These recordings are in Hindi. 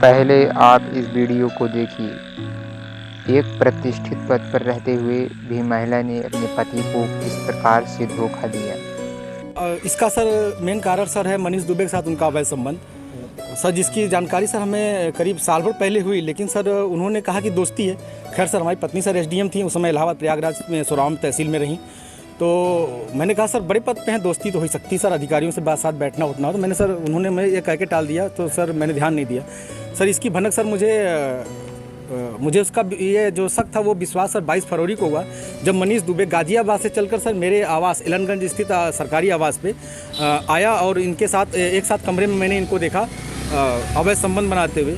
पहले आप इस वीडियो को देखिए। एक प्रतिष्ठित पद पर रहते हुए भी महिला ने अपने पति को किस प्रकार से धोखा दिया। इसका सर मेन कारण सर है मनीष दुबे के साथ उनका अवैध संबंध। सर जिसकी जानकारी सर हमें करीब साल भर पहले हुई, लेकिन सर उन्होंने कहा कि दोस्ती है। खैर सर हमारी पत्नी सर एसडीएम थी उस समय, इलाहाबाद प्रयागराज में सोराम तहसील में रहीं। तो मैंने कहा सर बड़े पद पे हैं, दोस्ती तो हो सकती है सर, अधिकारियों से साथ बैठना उठना हो। तो मैंने सर उन्होंने मैं ये कह के टाल दिया, तो सर मैंने ध्यान नहीं दिया। सर इसकी भनक सर मुझे उसका ये जो शक था वो विश्वास सर 22 फरवरी को हुआ, जब मनीष दुबे गाजियाबाद से चलकर सर मेरे आवास एलनगंज स्थित सरकारी आवास पे आया और इनके साथ एक साथ कमरे में मैंने इनको देखा अवैध संबंध बनाते हुए।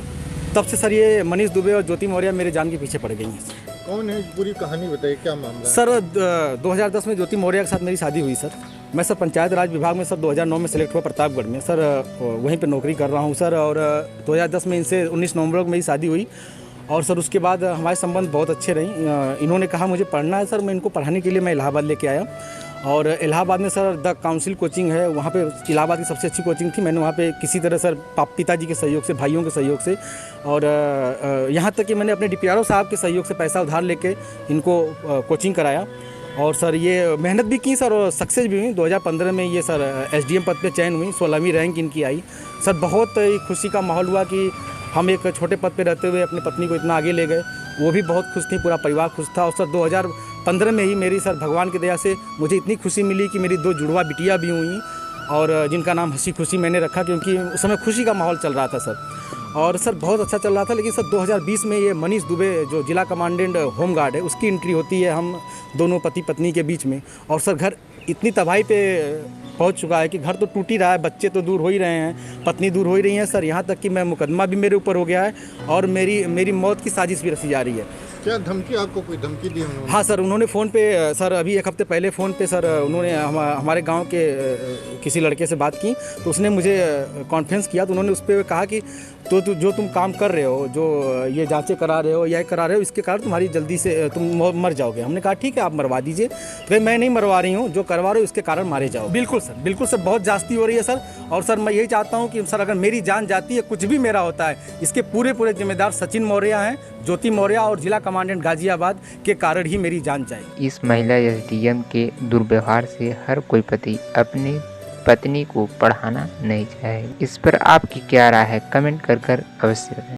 तब से सर ये मनीष दुबे और ज्योति मौर्य मेरे जान के पीछे पड़ गई हैं। कौन है, पूरी कहानी बताइए, क्या मामला है? सर 2010 में ज्योति मौर्य के साथ मेरी शादी हुई सर। मैं सर पंचायत राज विभाग में सर 2009 में सेलेक्ट हुआ प्रतापगढ़ में सर, वहीं पे नौकरी कर रहा हूँ सर। और 2010 में इनसे 19 नवंबर को मेरी शादी हुई और सर उसके बाद हमारे संबंध बहुत अच्छे रही। इन्होंने कहा मुझे पढ़ना है सर, मैं इनको पढ़ाने के लिए मैं इलाहाबाद लेके आया। और इलाहाबाद में सर द काउंसिल कोचिंग है, वहाँ पे इलाहाबाद की सबसे अच्छी कोचिंग थी। मैंने वहाँ पे किसी तरह सर पिताजी के सहयोग से, भाइयों के सहयोग से और यहाँ तक कि मैंने अपने डीपीआरओ साहब के सहयोग से पैसा उधार लेके इनको कोचिंग कराया। और सर ये मेहनत भी की सर और सक्सेस भी हुई। 2015 में ये सर एसडीएम पद पे चयन हुई, 16वीं रैंक इनकी आई। सर बहुत ही खुशी का माहौल हुआ कि हम एक छोटे पद पे रहते हुए अपनी पत्नी को इतना आगे ले गए। वो भी बहुत खुश थी, पूरा परिवार खुश था। और सर 2015 में ही मेरी सर भगवान की दया से मुझे इतनी खुशी मिली कि मेरी 2 जुड़वा बिटिया भी हुई और जिनका नाम हंसी खुशी मैंने रखा, क्योंकि उस समय खुशी का माहौल चल रहा था सर। और सर बहुत अच्छा चल रहा था। लेकिन सर 2020 में ये मनीष दुबे जो जिला कमांडेंट होमगार्ड है उसकी एंट्री होती है हम दोनों पति पत्नी के बीच में। और सर घर इतनी तबाही पे पहुंच चुका है कि घर तो टूट ही रहा है, बच्चे तो दूर हो ही रहे हैं, पत्नी दूर हो ही रही है सर। यहाँ तक कि मैं मुकदमा भी मेरे ऊपर हो गया है और मेरी मौत की साजिश भी रची जा रही है। क्या धमकी, आपको कोई धमकी दी उन्होंने? हाँ सर, उन्होंने फ़ोन पे सर अभी 1 हफ्ते पहले फ़ोन पे सर उन्होंने हमारे गांव के किसी लड़के से बात की, तो उसने मुझे कॉन्फ्रेंस किया। तो उन्होंने उस पर कहा कि तो जो तुम काम कर रहे हो, जो ये जांचें करा रहे हो या करा रहे हो, इसके कारण तुम्हारी जल्दी से तुम मर जाओगे। हमने कहा ठीक है आप मरवा दीजिए। तो मैं नहीं मरवा रही हूँ, जो करवा रहे हो इसके कारण मारे जाओ। बिल्कुल सर, बिल्कुल सर, बहुत जास्ती हो रही है सर। और सर मैं यही चाहता हूँ कि सर अगर मेरी जान जाती है, कुछ भी मेरा होता है, इसके पूरे जिम्मेदार सचिन मौर्य हैं, ज्योति मौर्य और जिला कमांडेंट गाजियाबाद के कारण ही मेरी जान जाए। इस महिला एसडीएम के दुर्व्यवहार से हर कोई पति अपनी पत्नी को पढ़ाना नहीं चाहे। इस पर आपकी क्या राय है, कमेंट कर अवश्य बताएं।